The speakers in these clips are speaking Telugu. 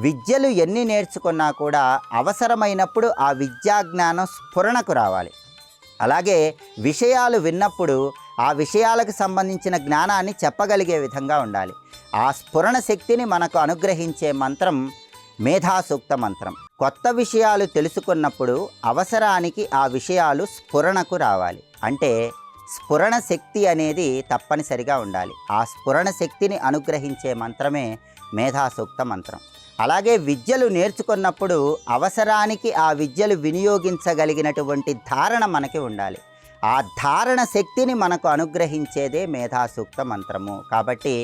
విద్యలు ఎన్ని నేర్చుకున్నా కూడా అవసరమైనప్పుడు ఆ విద్యాజ్ఞానం స్ఫురణకు రావాలి. అలాగే విషయాలు విన్నప్పుడు ఆ విషయాలకు సంబంధించిన జ్ఞానాన్ని చెప్పగలిగే విధంగా ఉండాలి. ఆ స్ఫురణ శక్తిని మనకు అనుగ్రహించే మంత్రం మేధాసూక్త మంత్రం. కొత్త విషయాలు తెలుసుకున్నప్పుడు అవసరానికి ఆ విషయాలు స్ఫురణకు రావాలి. అంటే స్ఫురణ శక్తి అనేది తప్పనిసరిగా ఉండాలి. ఆ స్ఫురణ శక్తిని అనుగ్రహించే మంత్రమే మేధాసూక్త మంత్రం. అలాగే విద్యలు నేర్చుకున్నప్పుడు అవసరానికి ఆ విద్యలు వినియోగించగలిగినటువంటి ధారణ మనకి ఉండాలి. ఆ ధారణ శక్తిని మనకు అనుగ్రహించేదే మేధాసూక్త మంత్రము. కాబట్టి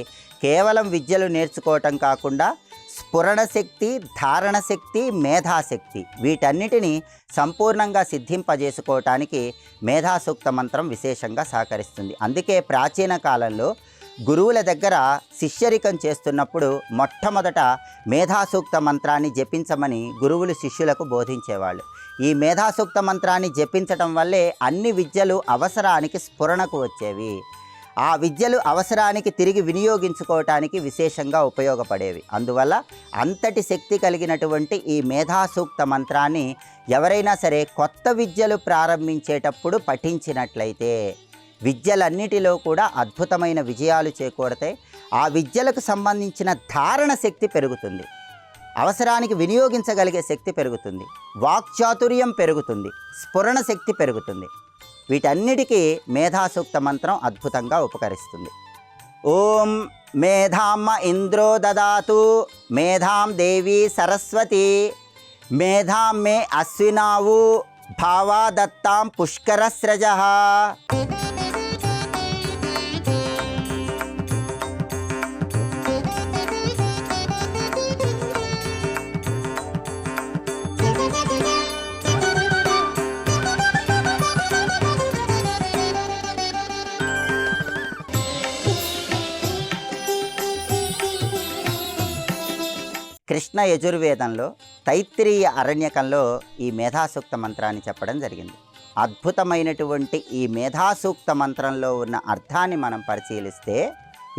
కేవలం విద్యలు నేర్చుకోవటం కాకుండా స్ఫురణ శక్తి, ధారణ శక్తి, మేధాశక్తి వీటన్నిటిని సంపూర్ణంగా సిద్ధింపజేసుకోవటానికి మేధాసూక్త మంత్రం విశేషంగా సహకరిస్తుంది. అందుకే ప్రాచీన కాలంలో గురువుల దగ్గర శిష్యరికం చేస్తున్నప్పుడు మొట్టమొదట మేధాసూక్త మంత్రాన్ని జపించమని గురువులు శిష్యులకు బోధించేవాళ్ళు. ఈ మేధాసూక్త మంత్రాన్ని జపించటం వల్లే అన్ని విద్యలు అవసరానికి స్ఫురణకు వచ్చేవి. ఆ విద్యలు అవసరానికి తిరిగి వినియోగించుకోవటానికి విశేషంగా ఉపయోగపడేవి. అందువల్ల అంతటి శక్తి కలిగినటువంటి ఈ మేధాసూక్త మంత్రాన్ని ఎవరైనా సరే కొత్త విద్యలు ప్రారంభించేటప్పుడు పఠించినట్లయితే విద్యలన్నిటిలో కూడా అద్భుతమైన విజయాలు చేకూరతాయి. ఆ విద్యలకు సంబంధించిన ధారణ శక్తి పెరుగుతుంది, అవసరానికి వినియోగించగలిగే శక్తి పెరుగుతుంది, వాక్చాతుర్యం పెరుగుతుంది, స్ఫురణ శక్తి పెరుగుతుంది. వీటన్నిటికీ మేధాసూక్త మంత్రం అద్భుతంగా ఉపకరిస్తుంది. ఓం మేధామ్మ ఇంద్రో దదాతు మేధాం దేవి సరస్వతి మేధాం మే అశ్వినావు భావా దత్తాం పుష్కరస్రజః. కృష్ణ యజుర్వేదంలో తైత్తిరీయ అరణ్యకంలో ఈ మేధాసూక్త మంత్రాన్ని చెప్పడం జరిగింది. అద్భుతమైనటువంటి ఈ మేధాసూక్త మంత్రంలో ఉన్న అర్థాన్ని మనం పరిశీలిస్తే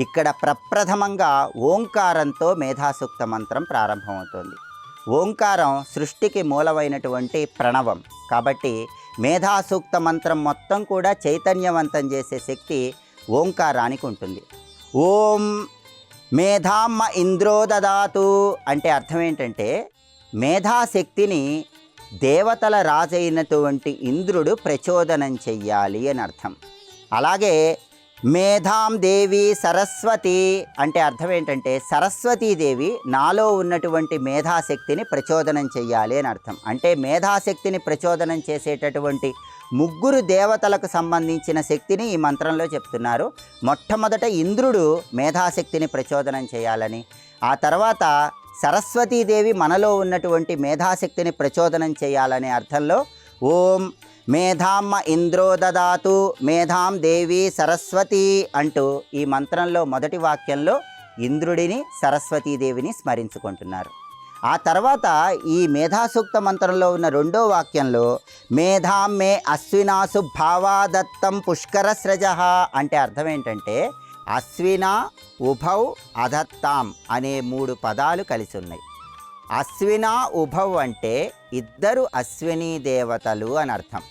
ఇక్కడ ప్రప్రథమంగా ఓంకారంతో మేధాసూక్త మంత్రం ప్రారంభమవుతుంది. ఓంకారం సృష్టికి మూలమైనటువంటి ప్రణవం. కాబట్టి మేధాసూక్త మంత్రం మొత్తం కూడా చైతన్యవంతం చేసే శక్తి ఓంకారానికి ఉంటుంది. ఓం మేధామ్మ ఇంద్రో దదాతు అంటే అర్థం ఏంటంటే మేధాశక్తిని దేవతల రాజైనటువంటి ఇంద్రుడు ప్రచోదనం చెయ్యాలి అని అర్థం. అలాగే మేధాం దేవి సరస్వతి అంటే అర్థం ఏంటంటే సరస్వతీదేవి నాలో ఉన్నటువంటి మేధాశక్తిని ప్రచోదనం చెయ్యాలి అని అర్థం. అంటే మేధాశక్తిని ప్రచోదనం చేసేటటువంటి ముగ్గురు దేవతలకు సంబంధించిన శక్తిని ఈ మంత్రంలో చెప్తున్నారు. మొట్టమొదట ఇంద్రుడు మేధాశక్తిని ప్రచోదనం చేయాలని, ఆ తర్వాత సరస్వతీదేవి మనలో ఉన్నటువంటి మేధాశక్తిని ప్రచోదనం చేయాలనే అర్థంలో ఓం మేధామ్మ ఇంద్రో దదాతు మేధాం దేవి సరస్వతి అంటూ ఈ మంత్రంలో మొదటి వాక్యంలో ఇంద్రుడిని సరస్వతీదేవిని స్మరించుకుంటున్నారు. ఆ తర్వాత ఈ మేధాసూక్త మంత్రంలో ఉన్న రెండో వాక్యంలో మేధాం మే అశ్వినాసు భావాదత్తం పుష్కరస్రజః అంటే అర్థం ఏంటంటే అశ్విన ఉభౌ అధత్తాం అనే 3 పదాలు కలిసి ఉన్నాయి. అశ్విన ఉభౌ అంటే ఇద్దరు అశ్విని దేవతలు అని అర్థం.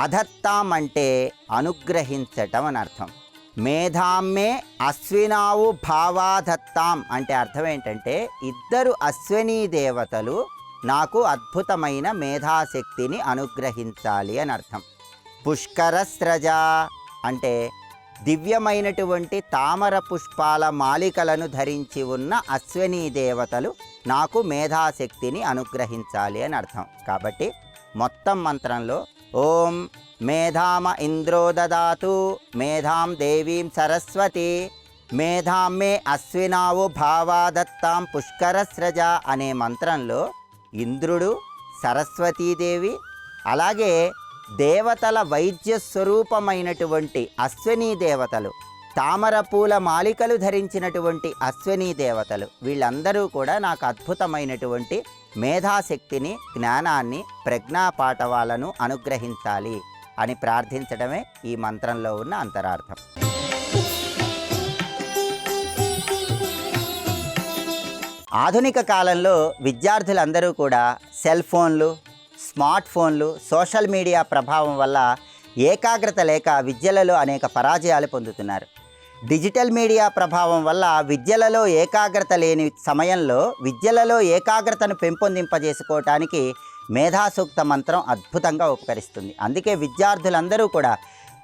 అధత్తాం అంటే అనుగ్రహించటం అని అర్థం. మేధామ్మే అశ్వినావు భావాధత్తాం అంటే అర్థం ఏంటంటే ఇద్దరు అశ్విని దేవతలు నాకు అద్భుతమైన మేధాశక్తిని అనుగ్రహించాలి అని అర్థం. పుష్కరస్రజ అంటే దివ్యమైనటువంటి తామర పుష్పాల మాలికలను ధరించి ఉన్న అశ్విని దేవతలు నాకు మేధాశక్తిని అనుగ్రహించాలి అని అర్థం. కాబట్టి మొత్తం మంత్రంలో ఓం మేధామ ఇంద్రో దదాతు మేధాం దేవీం సరస్వతి మేధాం మే అశ్వినావు భావాదత్తాం పుష్కరస్రజ అనే మంత్రంలో ఇంద్రుడు, సరస్వతీదేవి, అలాగే దేవతల వైద్య స్వరూపమైనటువంటి అశ్విని దేవతలు, తామర పూల మాలికలు ధరించినటువంటి అశ్విని దేవతలు వీళ్ళందరూ కూడా నాకు అద్భుతమైనటువంటి మేధాశక్తిని, జ్ఞానాన్ని, ప్రజ్ఞాపాఠవాలను అనుగ్రహించాలి అని ప్రార్థించడమే ఈ మంత్రంలో ఉన్న అంతరార్థం. ఆధునిక కాలంలో విద్యార్థులందరూ కూడా సెల్ ఫోన్లు, స్మార్ట్ ఫోన్లు, సోషల్ మీడియా ప్రభావం వల్ల ఏకాగ్రత లేక విద్యలలో అనేక పరాజయాలు పొందుతున్నారు. డిజిటల్ మీడియా ప్రభావం వల్ల విద్యలలో ఏకాగ్రత లేని సమయంలో విద్యలలో ఏకాగ్రతను పెంపొందింపజేసుకోవటానికి మేధాసూక్త మంత్రం అద్భుతంగా ఉపకరిస్తుంది. అందుకే విద్యార్థులందరూ కూడా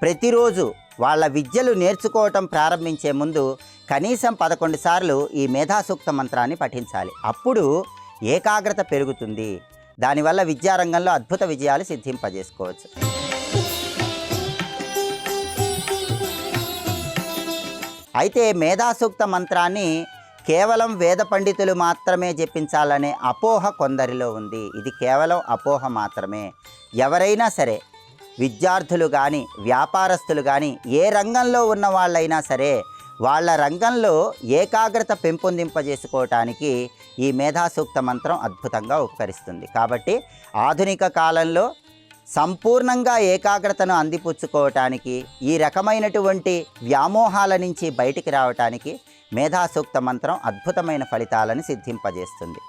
ప్రతిరోజు వాళ్ళ విద్యలు నేర్చుకోవటం ప్రారంభించే ముందు కనీసం 11 సార్లు ఈ మేధాసూక్త మంత్రాన్ని పఠించాలి. అప్పుడు ఏకాగ్రత పెరుగుతుంది. దానివల్ల విద్యారంగంలో అద్భుత విజయాలు సిద్ధింపజేసుకోవచ్చు. అయితే మేధాసూక్త మంత్రాన్ని కేవలం వేద పండితులు మాత్రమే జపించాలనే అపోహ కొందరిలో ఉంది. ఇది కేవలం అపోహ మాత్రమే. ఎవరైనా సరే, విద్యార్థులు కానీ, వ్యాపారస్తులు కానీ, ఏ రంగంలో ఉన్న వాళ్ళైనా సరే, వాళ్ళ రంగంలో ఏకాగ్రత పెంపొందింపజేసుకోవటానికి ఈ మేధాసూక్త మంత్రం అద్భుతంగా ఉపకరిస్తుంది. కాబట్టి ఆధునిక కాలంలో సంపూర్ణంగా ఏకాగ్రతను అందిపుచ్చుకోవటానికి, ఈ రకమైనటువంటి వ్యామోహాల నుంచి బయటికి రావటానికి మేధాసూక్త మంత్రం అద్భుతమైన ఫలితాలను సిద్ధింపజేస్తుంది.